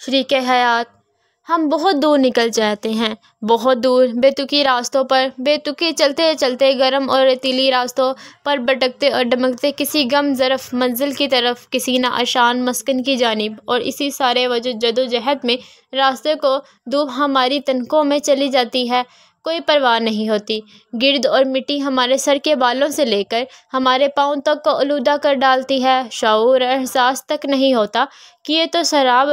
شریک حیات، ہم بہت دور نکل جاتے ہیں، بہت دور، بے تکی راستوں پر، بے تکی چلتے چلتے، گرم اور ریتیلی راستوں پر بھٹکتے اور ڈھمکتے کسی غم ظرف منزل کی طرف، کسی ناآشنا مسکن کی جانب، اور اسی سارے جدوجہد میں راستے کو ڈوب ہماری تنکوں میں چلی جاتی ہے، کوئی پرواہ نہیں ہوتی۔ گرد اور مٹی ہمارے سر کے بالوں سے لے کر ہمارے پاؤں تک کو آلودہ کر ڈالتی ہے، شعور اور احساس تک نہیں ہوتا کہ یہ تو سراب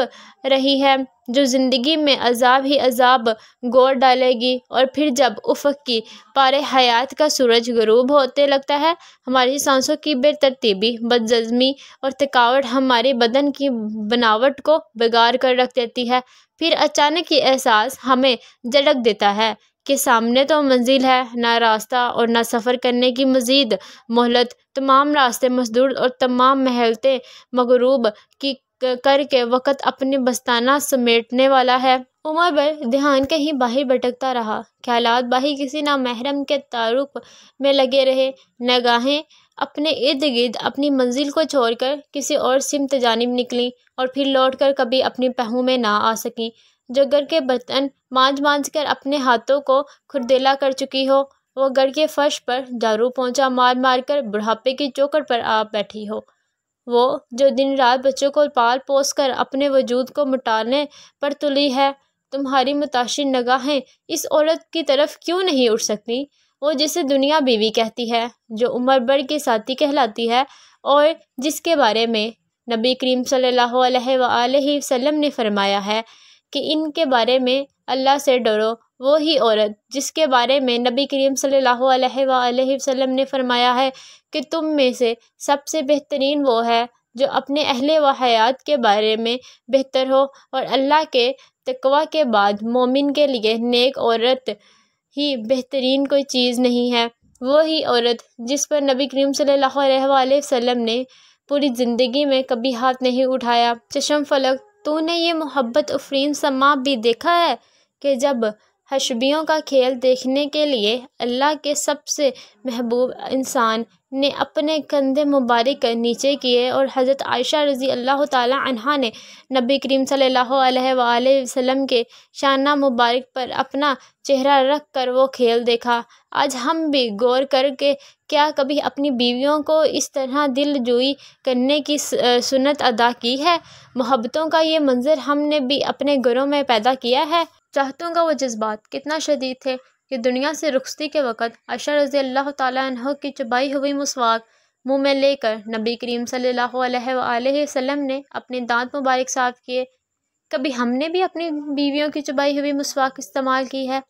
رہی ہے جو زندگی میں عذاب ہی عذاب گور ڈالے گی، اور پھر جب افق کی پارے حیات کا سورج غروب ہوتے لگتا ہے، ہماری سانسوں کی بے ترتیبی، بدہضمی اور تھکاوٹ ہماری بدن کی بناوٹ کو بگاڑ کر رکھ دیتی ہے، پھر اچانک یہ احساس ہمیں جھڑک دیتا ہے کہ سامنے تو منزل ہے، نہ راستہ اور نہ سفر کرنے کی مزید مہلت، تمام راستے مسدود اور تمام مہلتیں مغروب کی کر کے وقت اپنے بستانہ سمیٹنے والا ہے۔ عمر بھر دھیان کہیں باہر بھٹکتا رہا، خیالات باہر کسی نامحرم کے تعارف میں لگے رہے، نگاہیں اپنے ارد گرد اپنی منزل کو چھوڑ کر کسی اور سمت جانب نکلیں، اور پھر لوٹ کر کبھی اپنی پہو میں نہ آ سکیں، جو گھر کے برتن مانجھ مانجھ کر اپنے ہاتھوں کو کھردیلا کر چکی ہو، وہ گھر کے فرش پر جھاڑو پونچھا مار مار کر بڑھاپے کی چوکھٹ پر آ بیٹھی ہو، وہ جو دن رات بچوں کو پال پوس کر اپنے وجود کو مٹانے پر تلی ہے۔ تمہاری متاثر نگاہیں اس عورت کی طرف کیوں نہیں اٹھ سکتی، وہ جسے دنیا بیوی کہتی ہے، جو عمر بھر کی ساتھی کہلاتی ہے، اور جس کے بارے میں نبی کریم صلی اللہ علیہ وآلہ وسلم نے فرمایا ہے کہ ان کے بارے میں اللہ سے ڈرو۔ وہی عورت جس کے بارے میں نبی کریم صلی اللہ علیہ وآلہ وسلم نے فرمایا ہے کہ تم میں سے سب سے بہترین وہ ہے جو اپنے اہل و حیات کے بارے میں بہتر ہو، اور اللہ کے تقویٰ کے بعد مومن کے لیے نیک عورت ہی بہترین کوئی چیز نہیں ہے۔ وہی عورت جس پر نبی کریم صلی اللہ علیہ وآلہ وسلم نے پوری زندگی میں کبھی ہاتھ نہیں اٹھایا۔ چشم فلک، تو نے یہ محبت آفرین سما بھی دیکھا ہے کہ جب حشبیوں کا کھیل دیکھنے کے لیے اللہ کے سب سے محبوب انسان نے اپنے کندھے مبارک نیچے کیے، اور حضرت عائشہ رضی اللہ تعالی عنہا نے نبی کریم صلی اللہ علیہ وآلہ وسلم کے شانہ مبارک پر اپنا چہرہ رکھ کر وہ کھیل دیکھا، آج ہم بھی غور کر کے کیا کبھی اپنی بیویوں کو اس طرح دل جوئی کرنے کی سنت ادا کی ہے؟ محبتوں کا یہ منظر ہم نے بھی اپنے گھروں میں پیدا کیا ہے؟ چاہتوں کا وہ جذبات کتنا شدید تھے کہ دنیا سے رخصتی کے وقت عائشہ رضی اللہ تعالیٰ عنہ کی چبائی ہوئی مسواک منہ میں لے کر نبی کریم صلی اللہ علیہ وآلہ وسلم نے اپنے دانت مبارک صاف کیے۔ کبھی ہم نے بھی اپنی بیویوں کی چبائی ہوئی مسواک استعمال کی ہے؟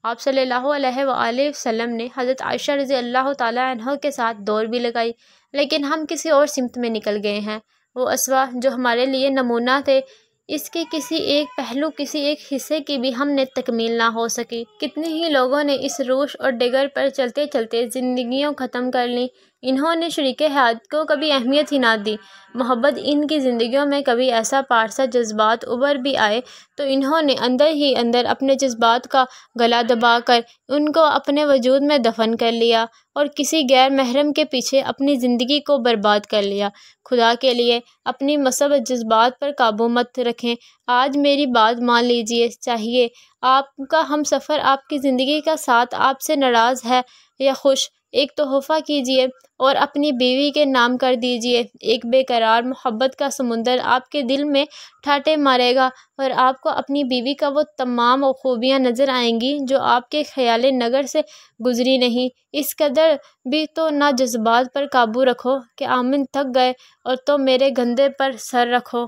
آپ صلی اللہ علیہ وآلہ وسلم نے حضرت عائشہ رضی اللہ تعالیٰ عنہ کے ساتھ دوڑ بھی لگائی، لیکن ہم کسی اور سمت میں نکل گئے ہیں۔ وہ اسوا جو ہمارے لیے نمونہ تھے، اس کے کسی ایک پہلو، کسی ایک حصے کی بھی ہم نے تکمیل نہ ہو سکی۔ کتنے ہی لوگوں نے اس روش اور ڈگر پر چلتے چلتے زندگیوں ختم کر لیں، انہوں نے شریک حیات کو کبھی اہمیت ہی نہ دی۔ محبت ان کی زندگیوں میں کبھی ایسا پارسا جذبات ابھر بھی آئے تو انہوں نے اندر ہی اندر اپنے جذبات کا گلا دبا کر ان کو اپنے وجود میں دفن کر لیا، اور کسی غیر محرم کے پیچھے اپنی زندگی کو برباد کر لیا۔ خدا کے لیے اپنی مثبت جذبات پر قابو مت رکھیں، آج میری بات مان لیجیے، چاہیے آپ کا ہم سفر آپ کی زندگی کا ساتھ آپ سے ناراض ہے یا خوش، ایک تحفہ کیجیے اور اپنی بیوی کے نام کر دیجیے۔ ایک بے قرار محبت کا سمندر آپ کے دل میں ٹھاٹھے مارے گا، اور آپ کو اپنی بیوی کا وہ تمام خوبیاں نظر آئیں گی جو آپ کے خیال نگر سے گزری نہیں۔ اس قدر بھی تو نہ جذبات پر قابو رکھو کہ آمن تھک گئے اور تو میرے گھندے پر سر رکھو۔